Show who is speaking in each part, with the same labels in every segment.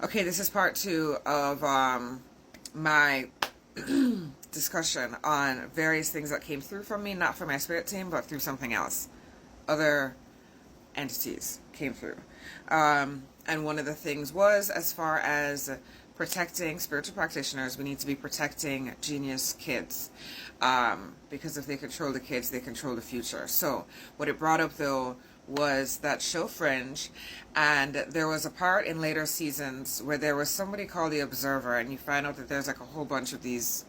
Speaker 1: Okay, this is part two of my discussion on various things that came through from me, not from my spirit team, but through something else. Other entities came through. And one of the things was, as far as protecting spiritual practitioners, we need to be protecting genius kids. Because if they control the kids, they control the future. So what it brought up, though, was that show Fringe, and there was a part in later seasons where there was somebody called the Observer, and you find out that there's like a whole bunch of these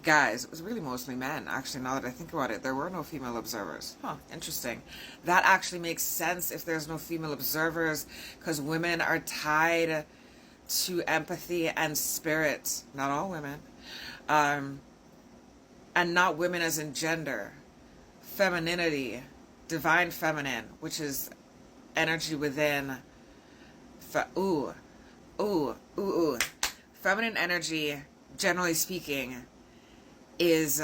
Speaker 1: guys. It was really mostly men, actually. Now that I think about it, there were no female observers. Interesting. That actually makes sense if there's no female observers, because women are tied to empathy and spirit. Not all women, and not women as in gender, femininity, divine feminine, which is energy within. Feminine energy, generally speaking, is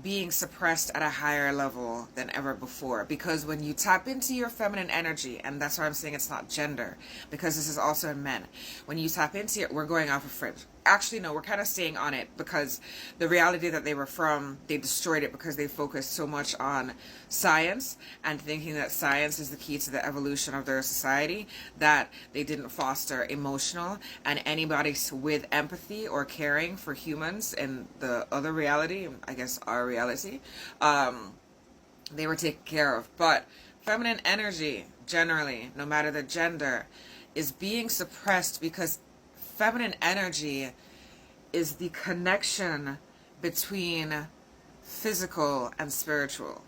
Speaker 1: being suppressed at a higher level than ever before. Because when you tap into your feminine energy, and that's why I'm saying it's not gender, because this is also in men. When you tap into it, we're going off of Fringe. Actually, no, we're kind of staying on it, because the reality that they were from, they destroyed it because they focused so much on science and thinking that science is the key to the evolution of their society, that they didn't foster emotional and anybody with empathy or caring for humans in the other reality, I guess our reality, they were taken care of. But feminine energy, generally, no matter the gender, is being suppressed because feminine energy is the connection between physical and spiritual.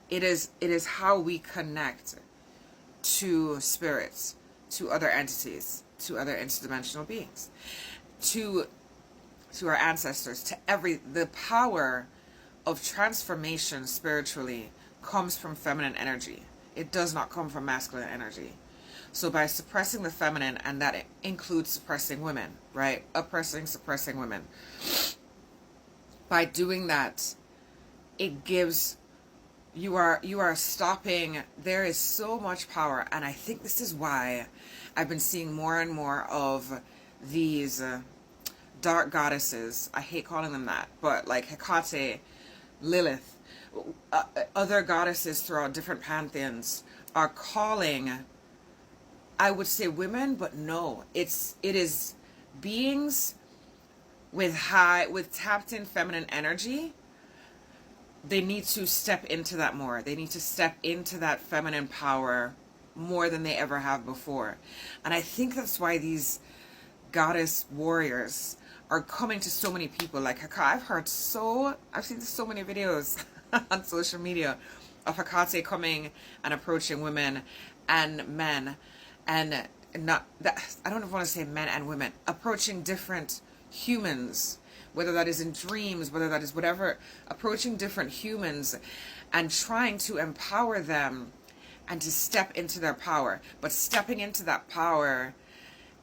Speaker 1: It is how we connect to spirits, to other entities, to other interdimensional beings, to our ancestors, to the power of transformation spiritually comes from feminine energy. It does not come from masculine energy. So by suppressing the feminine, and that includes suppressing women, right? Oppressing, suppressing women. By doing that, it gives, you are stopping, there is so much power, and I think this is why I've been seeing more and more of these dark goddesses. I hate calling them that, but like Hecate, Lilith, other goddesses throughout different pantheons are calling, I would say women, but no, it is beings with tapped in feminine energy. They need to step into that more. They need to step into that feminine power more than they ever have before. And I think that's why these goddess warriors are coming to so many people. Like I've seen so many videos on social media of Hecate coming and approaching women and men, and not that, I don't want to say men and women, approaching different humans, whether that is in dreams, whether that is whatever, approaching different humans and trying to empower them and to step into their power. But stepping into that power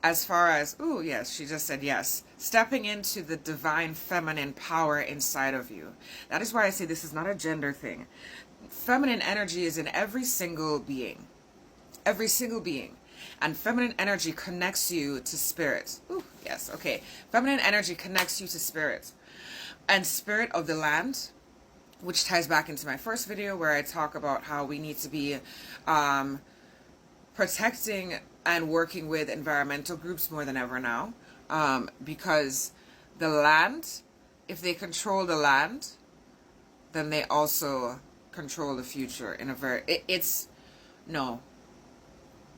Speaker 1: as far as, ooh, yes, she just said yes, stepping into the divine feminine power inside of you. That is why I say this is not a gender thing. Feminine energy is in every single being. Every single being. And feminine energy connects you to spirit. Ooh, yes, okay. Feminine energy connects you to spirit. And spirit of the land, which ties back into my first video where I talk about how we need to be protecting and working with environmental groups more than ever now. Because the land, if they control the land, then they also control the future in a very,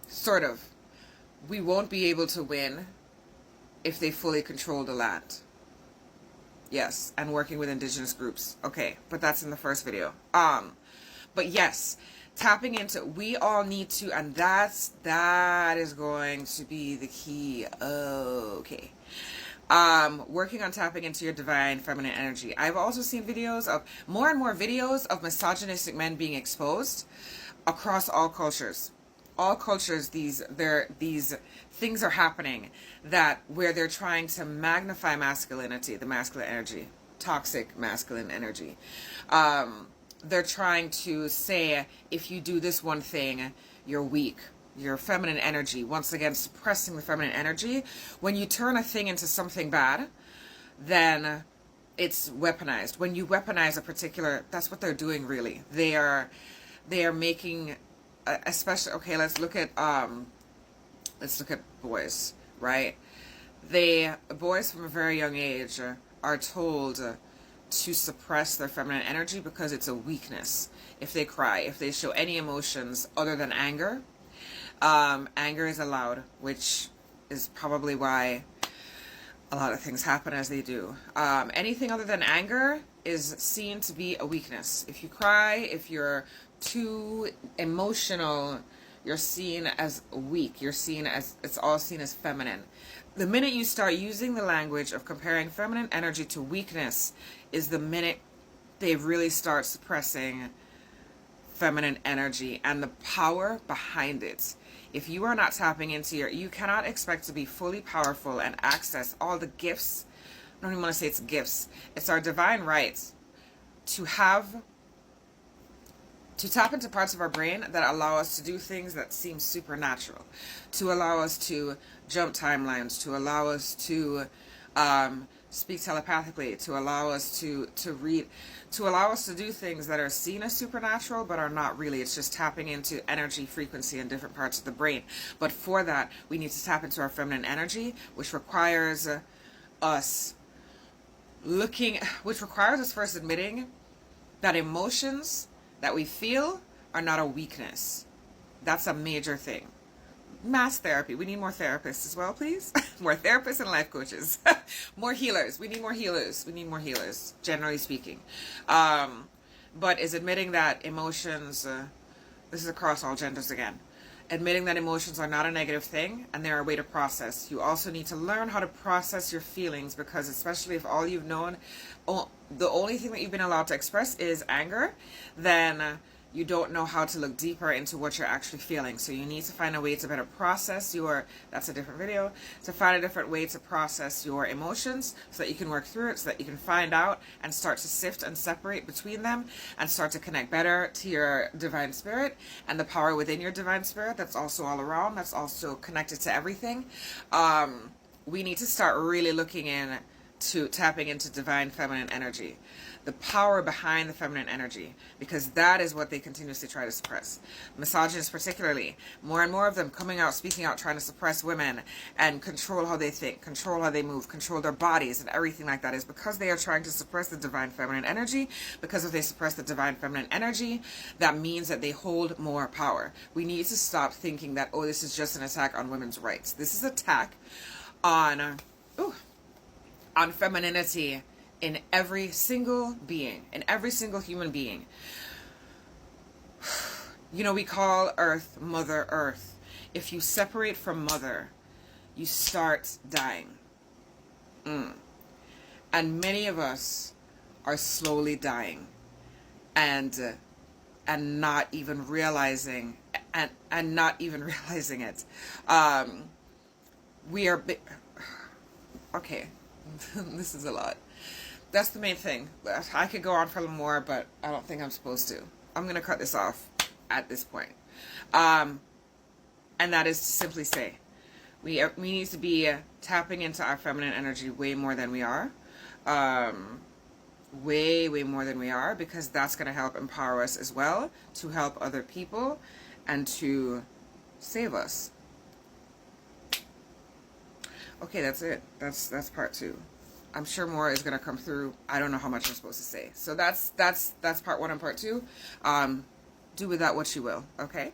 Speaker 1: sort of. We won't be able to win if they fully control the land. Yes, and working with indigenous groups. Okay, but that's in the first video. But yes, tapping into, we all need to, and that is going to be the key. Okay. Working on tapping into your divine feminine energy. I've also seen videos of, more and more videos of misogynistic men being exposed across all cultures. All cultures, these things are happening where they're trying to magnify masculinity, the masculine energy, toxic masculine energy. They're trying to say, if you do this one thing, you're weak. your feminine energy, once again suppressing the feminine energy. When you turn a thing into something bad, then it's weaponized. When you weaponize a particular, that's what they're doing really. They are making, especially, okay, let's look at boys, right? Boys from a very young age are told to suppress their feminine energy because it's a weakness. If they cry, if they show any emotions other than anger, anger is allowed, which is probably why a lot of things happen as they do. Anything other than anger is seen to be a weakness. If you cry, if you're too emotional, you're seen as weak. You're seen as, it's all seen as feminine. The minute you start using the language of comparing feminine energy to weakness is the minute they really start suppressing feminine energy and the power behind it. If you are not tapping into you cannot expect to be fully powerful and access all the gifts. I don't even want to say it's gifts. It's our divine rights to tap into parts of our brain that allow us to do things that seem supernatural, to allow us to jump timelines, to allow us to speak telepathically, to allow us to read, to allow us to do things that are seen as supernatural but are not really. It's just tapping into energy, frequency in different parts of the brain. But for that, we need to tap into our feminine energy, which requires us first admitting that emotions that we feel are not a weakness. That's a major thing. Mass therapy. We need more therapists as well, please. More therapists and life coaches. More healers. We need more healers. We need more healers, generally speaking. But is admitting that emotions, this is across all genders again, admitting that emotions are not a negative thing and they're a way to process. You also need to learn how to process your feelings, because especially if all you've known, the only thing that you've been allowed to express is anger, then you don't know how to look deeper into what you're actually feeling. So you need to find a way to better process that's a different video, to find a different way to process your emotions so that you can work through it, so that you can find out and start to sift and separate between them and start to connect better to your divine spirit and the power within your divine spirit that's also all around, that's also connected to everything. We need to start really looking into tapping into divine feminine energy, the power behind the feminine energy, because that is what they continuously try to suppress. Misogynists particularly, more and more of them coming out, speaking out, trying to suppress women and control how they think, control how they move, control their bodies and everything like that, is because they are trying to suppress the divine feminine energy. Because if they suppress the divine feminine energy, that means that they hold more power. We need to stop thinking that, oh, this is just an attack on women's rights. This is an attack on femininity in every single being, in every single human being. You know, we call Earth Mother Earth. If you separate from Mother, you start dying. And many of us are slowly dying and not even realizing and not even realizing it. We are okay. This is a lot. That's the main thing. I could go on for a little more, but I don't think I'm supposed to. I'm going to cut this off at this point. And that is to simply say, we need to be tapping into our feminine energy way more than we are. Way more than we are, because that's going to help empower us as well, to help other people and to save us. Okay, that's it. That's part 2. I'm sure more is going to come through. I don't know how much I'm supposed to say. So that's part 1 and part 2. Do with that what you will, okay?